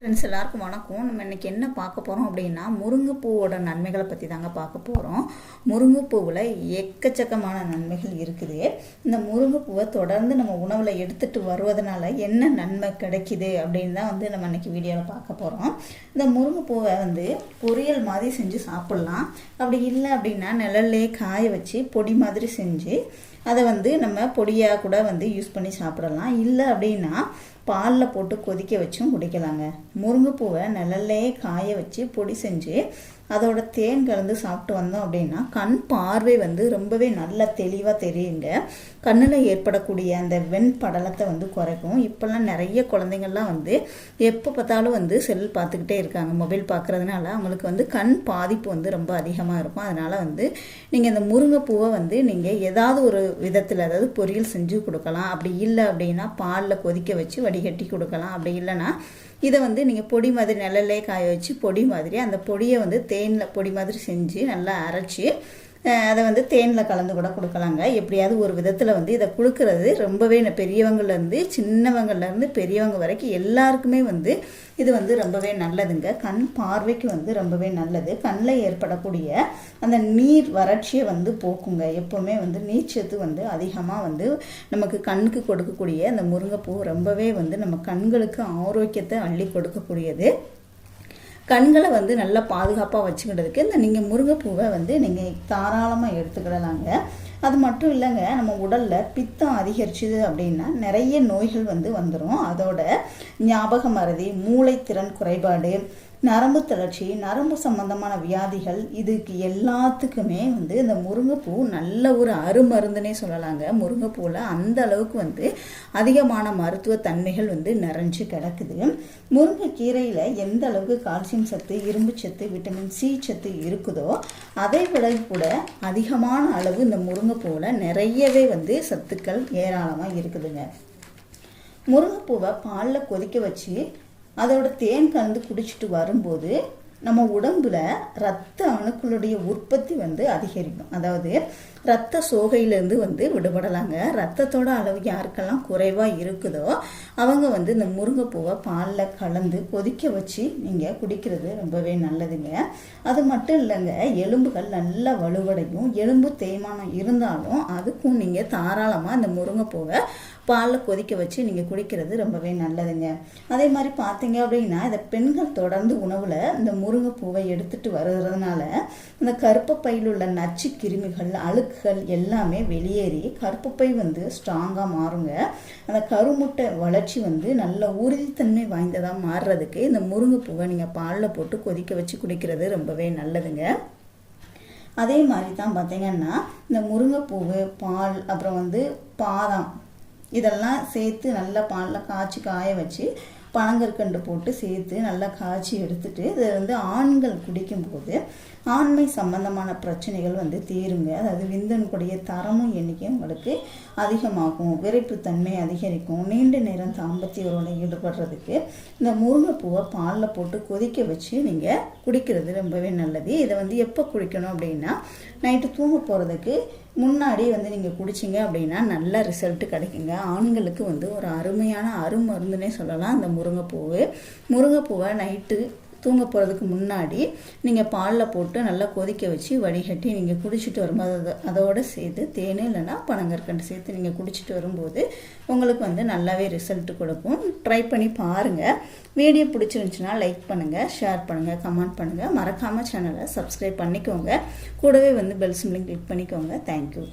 Friends எல்லாருக்கும் வணக்கம். நம்ம இன்றைக்கி என்ன பார்க்க போகிறோம் அப்படின்னா முருங்கைப்பூவோட நன்மைகளை பற்றி தாங்க பார்க்க போகிறோம். முருங்கைப்பூவில் எக்கச்சக்கமான நன்மைகள் இருக்குது. இந்த முருங்கைப்பூவை தொடர்ந்து நம்ம உணவில் எடுத்துகிட்டு வருவதனால என்ன நன்மை கிடைக்கிது அப்படின்னு தான் நம்ம இன்றைக்கி வீடியோவில் பார்க்க போகிறோம். இந்த முருங்கைப்பூவை பொரியல் மாதிரி செஞ்சு சாப்பிட்லாம். அப்படி இல்லை அப்படின்னா நிழல்லே காய வச்சு பொடி மாதிரி செஞ்சு அதை நம்ம பொடியாக கூட யூஸ் பண்ணி சாப்பிடலாம். இல்லை அப்படின்னா பாலில் போட்டு கொதிக்க வச்சும் குடிக்கலாங்க. முருங்கைப்பூவை நிழல்லே காய வச்சு பொடி செஞ்சு அதோட தேன் கலந்து சாப்பிட்டு வந்தோம் அப்படின்னா கண் பார்வை ரொம்பவே நல்லா தெளிவாக தெரியுங்க. கண்ணில் ஏற்படக்கூடிய அந்த வெண்படலத்தை குறைக்கும். இப்போல்லாம் நிறைய குழந்தைங்கள்லாம் எப்போ பார்த்தாலும் செல் பார்த்துக்கிட்டே இருக்காங்க. மொபைல் பார்க்குறதுனால அவங்களுக்கு கண் பாதிப்பு ரொம்ப அதிகமாக இருக்கும். அதனால் நீங்கள் இந்த முருங்கைப்பூவை நீங்கள் ஏதாவது ஒரு விதத்தில், அதாவது பொரியல் செஞ்சு கொடுக்கலாம். அப்படி இல்லை அப்படின்னா பாலில் கொதிக்க வச்சு வடிகட்டி கொடுக்கலாம். அப்படி இல்லைன்னா இதை நீங்கள் பொடி மாதிரி நிழல்லே காய வச்சு பொடி மாதிரி அந்த பொடியை தேனில் பொடி மாதிரி செஞ்சு நல்லா அரைச்சி அதை தேனில் கலந்து கூட கொடுக்கலாங்க. எப்படியாவது ஒரு விதத்தில் இதை கொடுக்கறது ரொம்பவே பெரியவங்கள்லேருந்து சின்னவங்கள்லேருந்து பெரியவங்க வரைக்கும் எல்லாருக்குமே இது ரொம்பவே நல்லதுங்க. கண் பார்வைக்கு ரொம்பவே நல்லது. கண்ணில் ஏற்படக்கூடிய அந்த நீர் வறட்சியை போக்குங்க. எப்போவுமே நீர்ச்சத்து அதிகமாக நமக்கு கண்ணுக்கு கொடுக்கக்கூடிய அந்த முருங்கைப்பூ ரொம்பவே நம்ம கண்களுக்கு ஆரோக்கியத்தை அள்ளி கொடுக்கக்கூடியது. கண்களை நல்லா பாதுகாப்பாக வச்சுக்கிட்டதுக்கு நீங்கள் முருங்கைப்பூவை நீங்கள் தாராளமாக எடுத்துக்கிடலாங்க. அது மட்டும் இல்லைங்க, நம்ம உடலில் பித்தம் அதிகரிச்சுது அப்படின்னா நிறைய நோய்கள் வந்துடும். அதோட ஞாபக மறதி, மூளைத்திறன் குறைபாடு, நரம்பு தளர்ச்சி, நரம்பு சம்பந்தமான வியாதிகள், இதுக்கு எல்லாத்துக்குமே இந்த முருங்கைப்பூ நல்ல ஒரு அருமருந்துனே சொல்லலாங்க. முருங்கைப்பூவில் அந்த அளவுக்கு அதிகமான மருத்துவ தன்மைகள் நிறைஞ்சு கிடக்குது. முருங்கைக்கீரையில் எந்த அளவுக்கு கால்சியம் சத்து, இரும்பு சத்து, விட்டமின் சி சத்து இருக்குதோ அதை விட கூட அதிகமான அளவு இந்த முருங்கைப்பூவில் நிறையவே சத்துக்கள் ஏராளமாக இருக்குதுங்க. முருங்கைப்பூவை பாலில் கொதிக்க வச்சு அதோட தேன் கலந்து குடிச்சிட்டு வரும்போது நம்ம உடம்புல இரத்த அணுக்களுடைய உற்பத்தி அதிகரிக்கும். அதாவது இரத்த சோகையிலேருந்து விடுபடலாங்க. ரத்தத்தோட அளவு யாருக்கெல்லாம் குறைவாக இருக்குதோ அவங்க இந்த முருங்கைப்பூவை பாலில் கலந்து கொதிக்க வச்சு நீங்கள் குடிக்கிறது ரொம்பவே நல்லதுங்க. அது மட்டும் இல்லைங்க, எலும்புகள் நல்லா வலுவடையும். எலும்பு தேய்மானம் இருந்தாலும் அதுக்கும் நீங்கள் தாராளமாக இந்த முருங்கைப்பூவை பாலில் கொதிக்க வச்சு நீங்கள் குடிக்கிறது ரொம்பவே நல்லதுங்க. அதே மாதிரி பார்த்தீங்க அப்படின்னா இதை பெண்கள் தொடர்ந்து உணவில் இந்த முருங்கைப்பூவை எடுத்துகிட்டு வருகிறதுனால இந்த கருப்பப்பையில் உள்ள நச்சு கிருமிகள், அழுக்குகள் எல்லாமே வெளியேறி கருப்பப்பை ஸ்ட்ராங்காக மாறுங்க. அந்த கருமுட்டை வளர்ச்சி நல்ல உறுதித்தன்மை வாய்ந்ததாக மாறுறதுக்கு இந்த முருங்கைப்பூவை நீங்கள் பாலில் போட்டு கொதிக்க வச்சு குடிக்கிறது ரொம்பவே நல்லதுங்க. அதே மாதிரி தான் பார்த்தீங்கன்னா இந்த முருங்கைப்பூவு, பால், அப்புறம் பாதாம் இதெல்லாம் சேர்த்து நல்லா பாலில் காய்ச்சி காய வச்சு பனங்கற்கண்டு போட்டு சேர்த்து நல்லா காய்ச்சி எடுத்துட்டு இதை ஆண்கள் குடிக்கும்போது ஆண்மை சம்பந்தமான பிரச்சனைகள் தீருங்க. அதாவது விந்தணுக்குடைய தரமும் எண்ணிக்கையும் உங்களுக்கு அதிகமாகும். விரைப்புத்தன்மை அதிகரிக்கும். நீண்ட நேரம் தாம்பத்தியரோட ஈடுபடுறதுக்கு இந்த முருங்கைப்பூவை பாலில் போட்டு கொதிக்க வச்சு நீங்கள் குடிக்கிறது ரொம்பவே நல்லது. இதை எப்போ குடிக்கணும் அப்படின்னா நைட்டு தூங்க போகிறதுக்கு முன்னாடி நீங்கள் குடிச்சிங்க அப்படின்னா நல்ல ரிசல்ட்டு கிடைக்குங்க. ஆண்களுக்கு ஒரு அருமையான அருமருந்துனே சொல்லலாம் அந்த முருங்கைப்பூவை நைட்டு தூங்க போகிறதுக்கு முன்னாடி நீங்கள் பாலில் போட்டு நல்லா கொதிக்க வச்சு வடிகட்டி நீங்கள் குடிச்சிட்டு வரும்போது அதோடு சேர்த்து தேன் இல்லைன்னா பனங்கற்கண்டு சேர்த்து நீங்கள் குடிச்சிட்டு வரும்போது உங்களுக்கு நல்லாவே ரிசல்ட்டு கொடுக்கும். ட்ரை பண்ணி பாருங்கள். வீடியோ பிடிச்சிருந்துச்சுன்னா லைக் பண்ணுங்கள், ஷேர் பண்ணுங்கள், கமெண்ட் பண்ணுங்கள். மறக்காமல் சேனலை சப்ஸ்கிரைப் பண்ணிக்கோங்க. கூடவே பெல் சிம்லையும் கிளிக் பண்ணிக்கோங்க. தேங்க்யூ.